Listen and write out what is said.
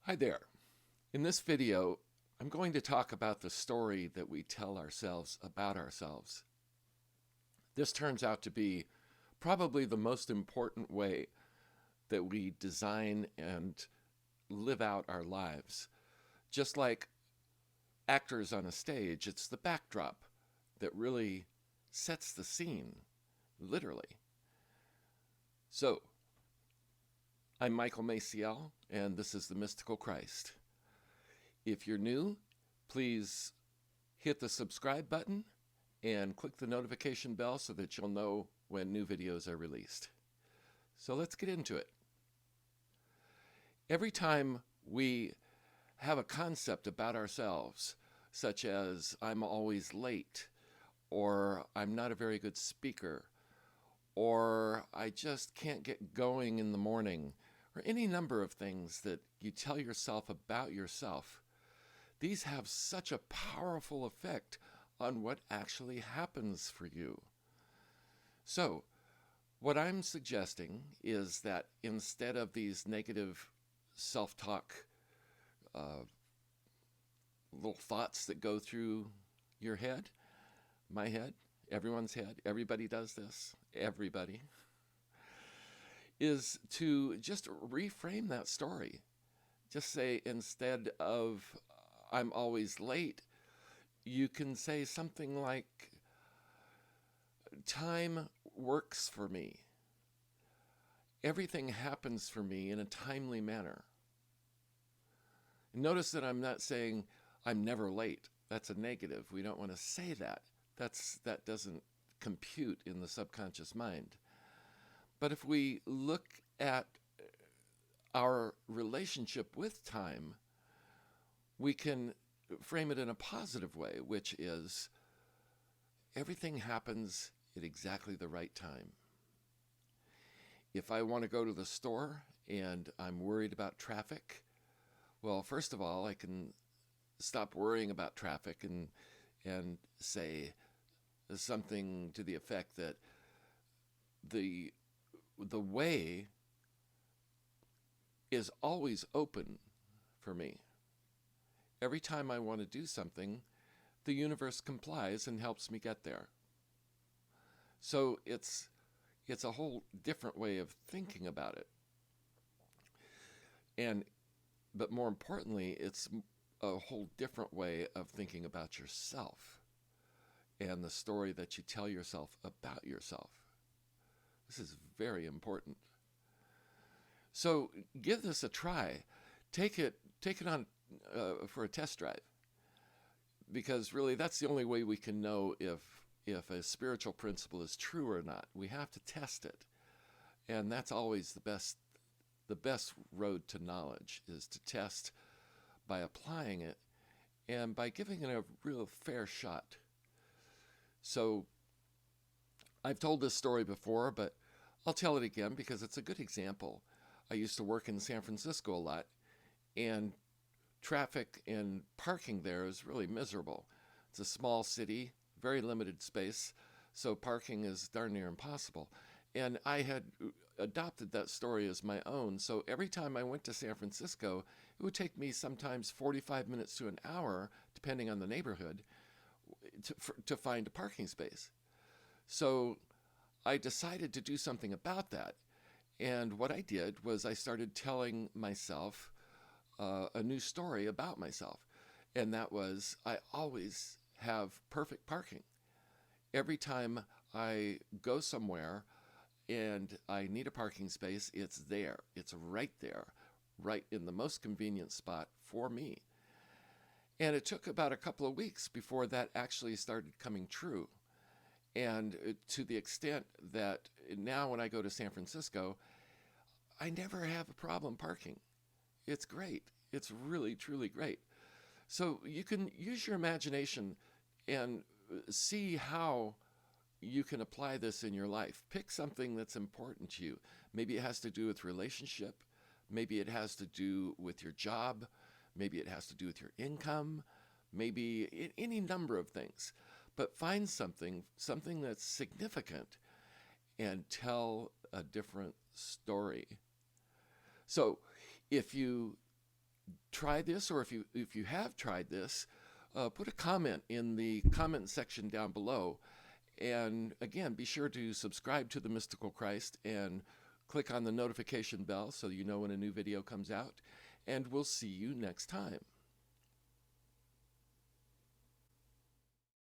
Hi there. In this video, I'm going to talk about the story that we tell ourselves about ourselves. This turns out to be probably the most important way that we design and live out our lives. Just like actors on a stage, it's the backdrop that really sets the scene, literally. So, I'm Michael Maciel, and this is The Mystical Christ. If you're new, please hit the subscribe button and click the notification bell so that you'll know when new videos are released. So let's get into it. Every time we have a concept about ourselves, such as I'm always late, or I'm not a very good speaker, or I just can't get going in the morning, or any number of things that you tell yourself about yourself, these have such a powerful effect on what actually happens for you. So, what I'm suggesting is that instead of these negative self talk, uh, little thoughts that go through your head, my head, everyone's head, everybody does this, everybody, is to just reframe that story. Just say, instead of I'm always late, you can say something like, time works for me. Everything happens for me in a timely manner. Notice that I'm not saying I'm never late. That's a negative. We don't want to say that. That doesn't compute in the subconscious mind. But if we look at our relationship with time, we can frame it in a positive way, which is everything happens at exactly the right time. If I want to go to the store and I'm worried about traffic, well, first of all, I can stop worrying about traffic and say something to the effect that the way is always open for me. Every time I want to do something, the universe complies and helps me get there. So it's a whole different way of thinking about it. But more importantly, it's a whole different way of thinking about yourself and the story that you tell yourself about yourself. This is very important. So give this a try. Take it on for a test drive, because really that's the only way we can know if a spiritual principle is true or not. We have to test it, and that's always the best road to knowledge, is to test by applying it and by giving it a real fair shot. So I've told this story before, but I'll tell it again because it's a good example. I used to work in San Francisco a lot, and traffic and parking there is really miserable. It's a small city, very limited space, so parking is darn near impossible. And I had adopted that story as my own, so every time I went to San Francisco, it would take me sometimes 45 minutes to an hour, depending on the neighborhood, to find a parking space. So I decided to do something about that. And what I did was I started telling myself a new story about myself. And that was, I always have perfect parking. Every time I go somewhere and I need a parking space, it's there. It's right there, right in the most convenient spot for me. And it took about a couple of weeks before that actually started coming true. And to the extent that now when I go to San Francisco, I never have a problem parking. It's great. It's really, truly great. So you can use your imagination and see how you can apply this in your life. Pick something that's important to you. Maybe it has to do with relationship. Maybe it has to do with your job. Maybe it has to do with your income. Maybe any number of things. But find something that's significant and tell a different story. So if you try this, or if you have tried this, put a comment in the comment section down below. And again, be sure to subscribe to the Mystical Christ and click on the notification bell so you know when a new video comes out. And we'll see you next time.